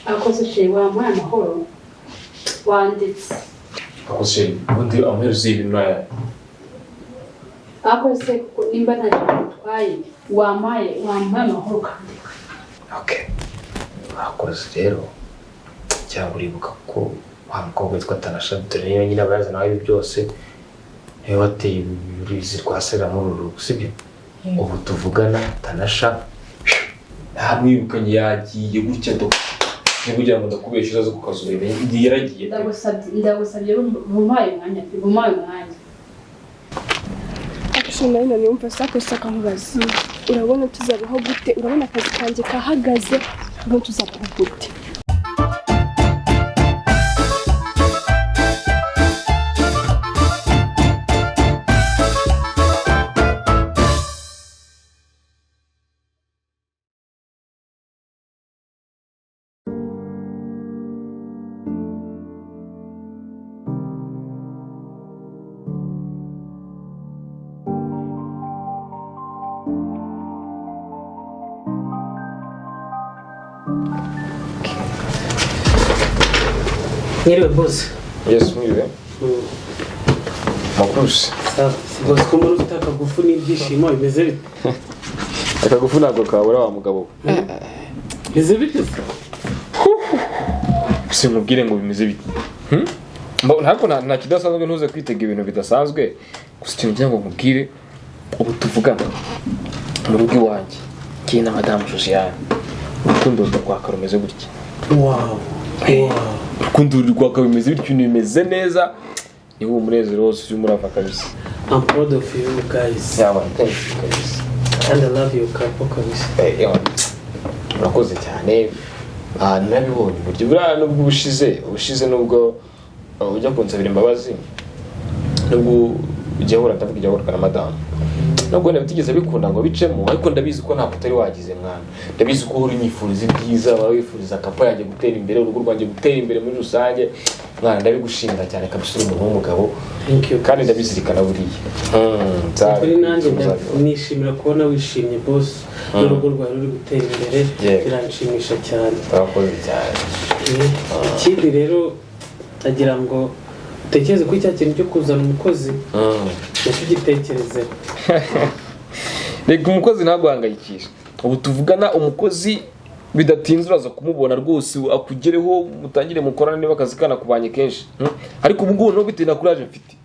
akoze sheri wamuhaye amahoro wanditse akoze sheri ubundi amaherezo y'ibintu aya akoze nimba ntacyo gutwaye wamuhaye amahoro kandika. Okay, akoze rero cyangwa uribuka ko wa mukobwa witwa Tanasha dore niyo nyine abayaza nawe ibi byose niwe wateye uruzi rwa sera muri uru sibyo ubu tuvugana Tanasha ntamwibukanye yagiye gutya do kugira ngo ndakubeshyuza zo kukazurebe yaragiye. Ndagusabye bumpaye umwanya Akishima ino nyumva saka nkubaza urabona tuzabaho gute urabona akazi kanjye kahagaze ngo tuzabaho gute. Mwiriwe boss. Yes, mwiriwe. Makurusi. Boss ko muri ufite akagufu n'ibyishimo bimeze bite? Akagufu ntabwo kabura wa mugabo. Bimeze bite se? Simubwire ngo bimeze bite. Ntabwo nta kidasanzwe ntuze kwitega ibintu bidasanzwe. Gusa ikintu ngira ngo nkubwire ubu tuvugana mu rugo iwanjye. Kiye na Madame Josiane. Urukundo rwaka rumeze gutya. Wow. Urukundo rwaka bimeze bityo bimeze neza. Ni wo munezero wose urumurava kabisa. I'm proud of you guys. Yeah, man, thank you kabisa. And I love your couple kabisa. Urakoze cyane. Nabibonye buryo bwa nubwo ubushize nubwo ujya kunsabira imbabazi nubwo ujya hora ndavuga ujya hora na Madame nubwo nabitigeze bikunda ngo bicemo ariko ndabizi ko nta kutari wagize mwana ndabizi ko uri nyifuriza ibyiza wifuriza kapa yaje gutera imbere urugo rwanjye gutera imbere muri rusange mwana ndabigushimira cyane kabisa uri umuntu w'umugabo kandi ndabizirikana buriya kuri nanjye nishimira kubona wishimye boss n'urugo rwawe ruri gutera imbere biranshimisha cyane. Urakoze cyane. Ikindi rero agira ngo utekereze ko icya kintu cyo kuzana umukozi nacyo gitekerezeho. Reka umukozi ntaguhangayikisha ubu tuvugana umukozi bidatinze uraza kumubona rwose akugereho mutangire mukorane niba akazi kana kubanye kenshi ariko ubu ngubu no bitewe na courage mfite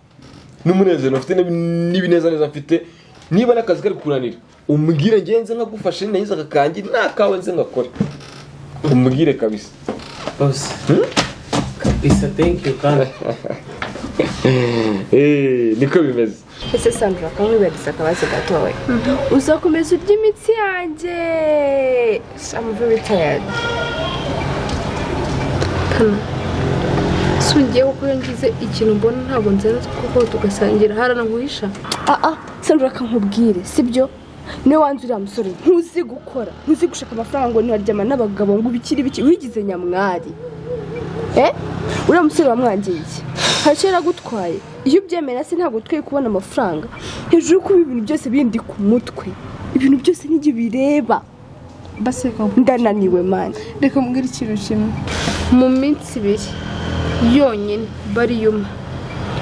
n'umunezero mfite n'ibinezaneza mfite niba n'akazi kari kunanira umbwire ngenze nkagufashe neza akakangi nakawe nze ngakore umbwire kabisa boss. Kabisa thank you kandi. Niko bimeze. Ese Sandra kamwibariza akabazo gatowe. Uzakomeza urya imitsi yanjye. I'm very tired. Sungiye kuko yangize ikintu mbona ntabwo nzera kuko tugasangira harana nkuhisha. Sandra kankubwire sibyo ne wanzura musore ntuzi gukora ntuzi gushaka amafaranga ngo ntiwaryama n'abagabo ngo bikiri biki wigize nyamwari. Uriya musore wamwangiye iki hashera gutwaye iyo ubyemera se ntabwo twe kubona amafaranga hejuru kuba ibintu byose bindi ku mutwe ibintu byose nigi bireba base ndananiwe man. Reka mbwira ikintu kimwe mu minsi 2 yonyine bari yuma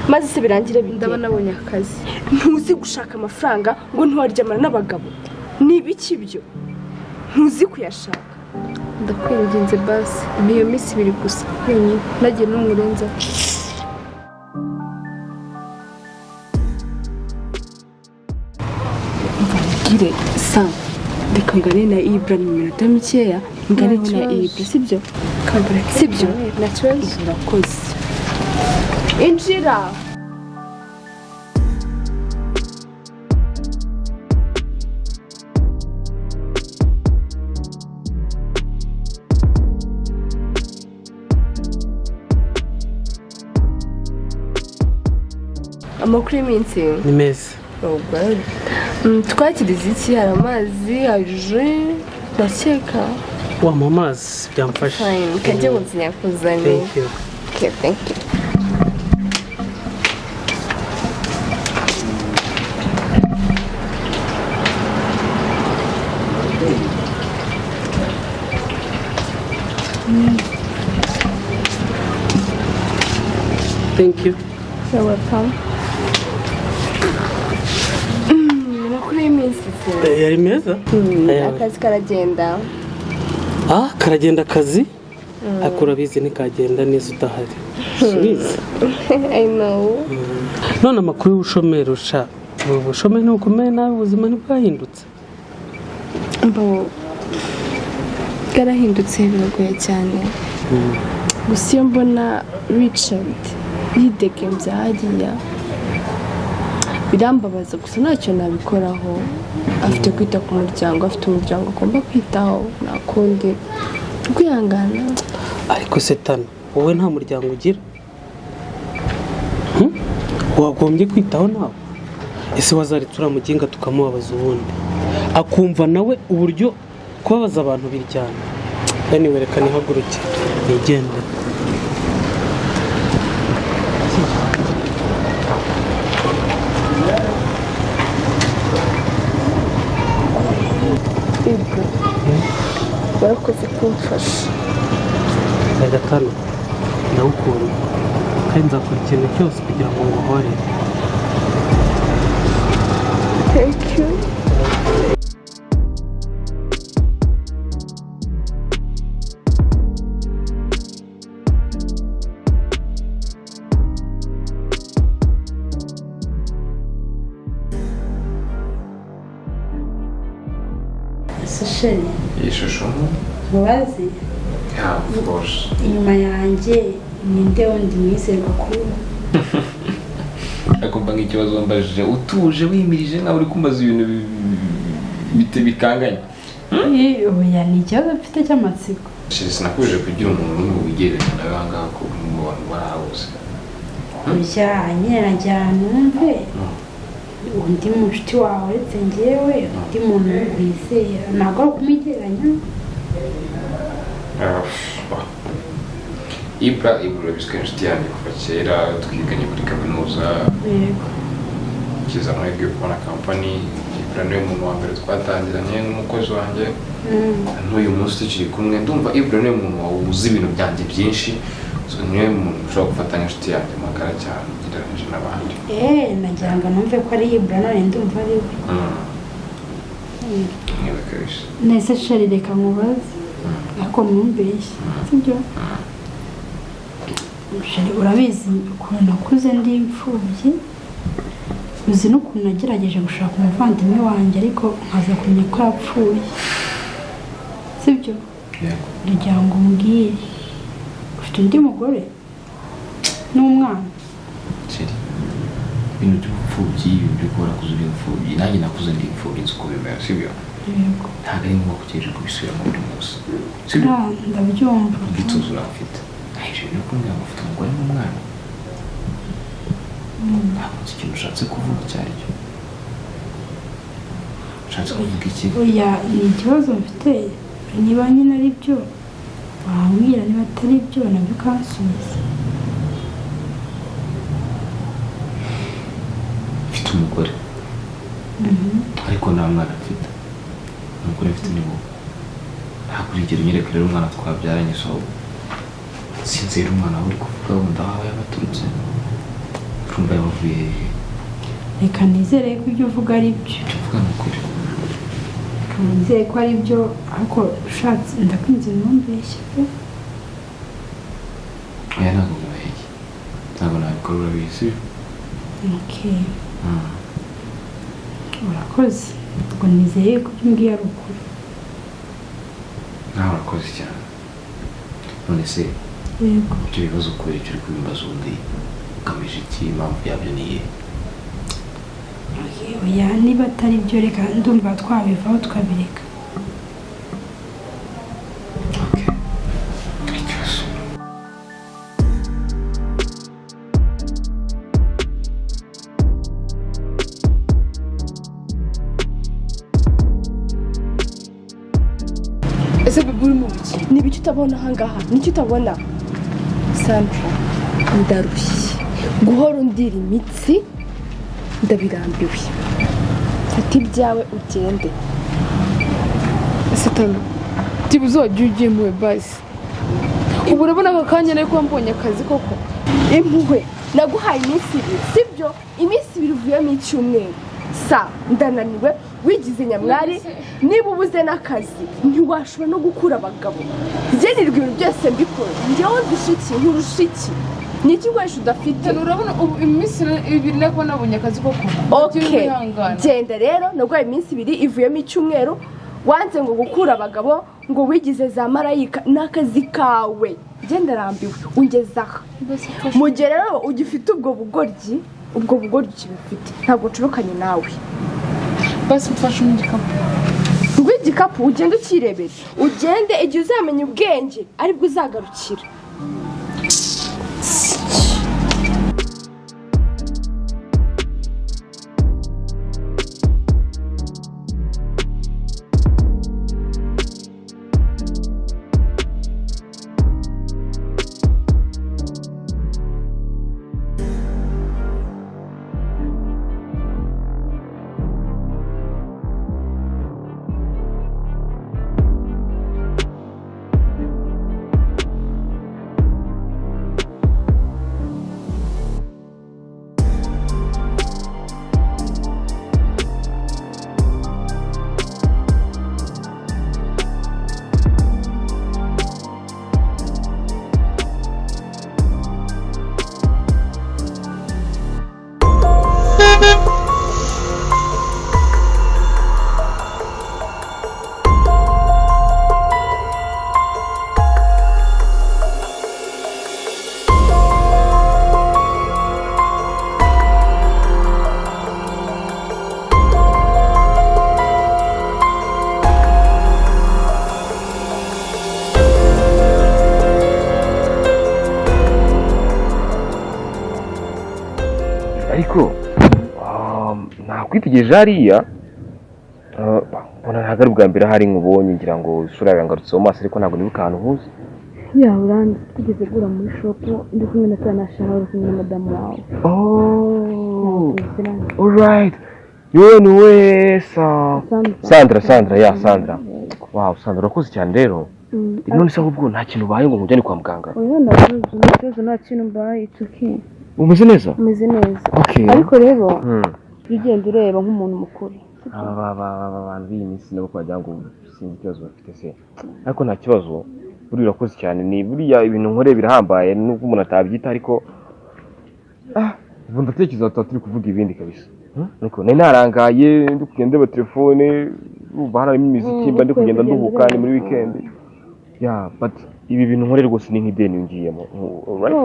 maze se birangire ndabona abonye akazi ntuzi gushaka amafaranga ngo ntiwaryamana n'abagabo nibiki byo ntuzi kuyashaka. Ndakwinginze basi niyo minsi 2 gusa yonyine nagiye n'umurenza. Gire sa reka ngane na Ibra mu minota mikeya nganeho na Ibra sibyo sibyo naturally urakoze injira. Amakuru y'iminsi ni meza. Twakiriza iki hari amazi aje ndakeka wa mamazi byamfasha. Fine kajye muzinyakuzanye. Thank you. Okay, thank you. Mm. thank you. You're welcome. Makuru y'iminsi se. Yari meza? Akazi karagenda. Karagenda akazi? Akura bizi ntikagenda neza udahari. Subiza. I know. None amakuru y'ubushomeri usha. Ubushomeri n'ubukomeye nabi ubuzima ntibwahindutse. Bwarahindutse biragoye cyane. Gusa iyo mbona Richard yidegembya hariya birambabaza gusa ntacyo nabikoraho. Afite kwita ku muryango, afite umuryango agomba kwitaho, nakundi kwihangana. Ariko Setana, wowe nta muryango ugira? Wagombye kwitaho nawe? Ese wazaritse uramuginga tukamubabaza ubundi akumva nawe uburyo kubabaza abantu biryana. Anyway, reka nihaguruke nigende. Barakoze kumfasha. Gatanu ndawukunda kandi nzakora ikintu cyose kugira ngo nguhore. Thank you. Sasheni iyi shusho mubazi of course inyuma yanjye ninde wundi mwizerwa kuri akumva nk'ikibazo wambajije utuje wimirije nawe uri kumbaza ibintu bikanganye. oya ni ikibazo mfite cy'amatsiko. Sinakuje kugira umuntu n'umwe wigereranya nawe ahangaha ko mu bantu barahose. oya nyine nagira numve undi mushuti wawe uretse njyewe undi muntu wizera ntabwo ari ukumugereranya. Ibra urabizi ko inshuti yanjye kuva kera twiganye kuri kaminuza. Yego. Kiza amahirwe yo kubona kampani. Ibra niwe muntu wa mbere twatangiranye n'umukozi wanjye. N'uyu munsi tukiri kumwe ndumva Ibra niwe muntu wawuzi ibintu byanjye byinshi. Niwe muntu ushobora gufatanya inshuti yanjye magara cyane ugereranyije n'abandi. Nagira ngo numve ko ari Ibra none ndumva ari we. Niba kabisa. Nese sheri reka nkubaze ariko mwumvise sibyo? Sheri urabizi ukuntu nakuze ndi imfubyi, uzi n'ukuntu nagerageje gushaka umuvandimwe wanjye ariko nkaza kumenya ko yapfuye sibyo? Ndagira ngo umbwire ufite undi mugore n'umwana? Sheri ibintu by'ubupfubyi byo gukora kuza uri imfubyi nanjye nakuze ndi imfubyi nzi uko bimera sibyo? Yego. Ntabwo ari ngombwa kugerera kubisubiramo buri munsi sibyo? Ndabyumva. Ubwituzo urafite ntabwo ibintu kumbwira ngo ufite umugore n'umwana. Ntabwo nzi ikintu ushatse kuvuga icyo ari cyo. Ushatse kuvuga iki? Oya ni ikibazo mfite, niba nyine ari byo wambwira, niba atari byo nabyo ukansubiza. Mfite umugore ariko nta mwana mfite. Umugore mfite ni wowe. Ntabwo urigera unyereka rero umwana twabyaranye so sinzi rero umwana uri kuvuga wenda aho yabaturutse urumva yabavuye hehe? Reka nizere ko ibyo uvuga ari byo. Icyo uvuga ni ukuri. Nizere ko ari byo ariko ushatse ndakwinze ntumbeshye pe. Oya ntabwo mubeshye, ntabwo nabikora urabizi. Okay. Urakoze. Ubwo nizeye ko ibyo umbwiye ari ukuri. Nawe urakoze cyane. None se Yego. ibyo bibazo ukora icyo uri kubimbaza undi ugamije iki? Impamvu yabyo ni iyihe? Oya niba atari byo reka ndumva twabivaho tukabireka. Okay. Ikibazo. Ese bibi uri mu biki? Ni ibiki utabona ahangaha? Niki utabona? Sandra, ndarushye. Guhora undira imitsi ndabirambiwe. Fata ibyawe ugende. Satana tibuzo wagiye muwe basi. Ubu urabona aka kanya nari ko mbonye akazi koko. Impuhwe naguhaye iminsi 2 sibyo iminsi 2 uvuyemo icyumweru sa ndananiwe wigize nyamwari niba ubuze n'akazi ntiwashobora no gukura abagabo ngenirwa ibintu byose mbikora njyewe ndushiki nturushiki ni igikoresho udafite urabona iminsi 2 nako nabonye akazi ko okay genda rero naguhaye iminsi 2 ivuyemo icyumweru wanze ngo gukura abagabo ngo wigize za marayika n'akazi kawe genda rambiwe ungezaho mujye rero ugifite ubwo bugoryi kibifite ntabwo ncurukanye nawe basi mfashe igikapu ngw'igikapu ugende ukirebera ugende igihe uzamenya ubwenge aribwo uzagarukira ariko nakwitegereje hariya mbona ntabwo ari ubwa mbere hari nkubonye ngira ngo isura yawe yangarutse mu maso ariko ntabwo nibuka ahantu nkuzi ya urandi tugeze gura muri shopu ndi kumwe na Tanasha uri kumwe na madamu wawe alright niwe Sandra ya Sandra wow Sandra urakoze cyane rero none se ahubwo nta kintu ubaye ngo nkujyane kwa muganga oya ndavuze nta kintu mbaye it's okay umeze neza okay ariko rero ugenda ureba nk'umuntu mukuru abantu b'iyi minsi nabo kwagira ngo sinzi ikibazo bafite se ariko nta kibazo buri urakoze cyane ni buriya ibintu nkore birahambaye nubwo umuntu atabyita ariko ubu ndatekereza turi kuvuga ibindi kabisa niko nari narangaye ndi kugenda ndeba telefone uba harimo imiziki mba ndi kugenda nduhuka ni muri weekend but ibi bintu nkore rwose ni nk'ideni ngiyemo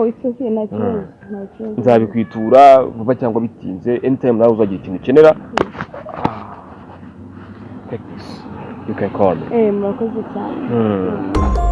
it's okay nta kibazo nzabikwitura vuba cyangwa bitinze anytime nawe uzagira ikintu ukenera take this you can call me murakoze cyane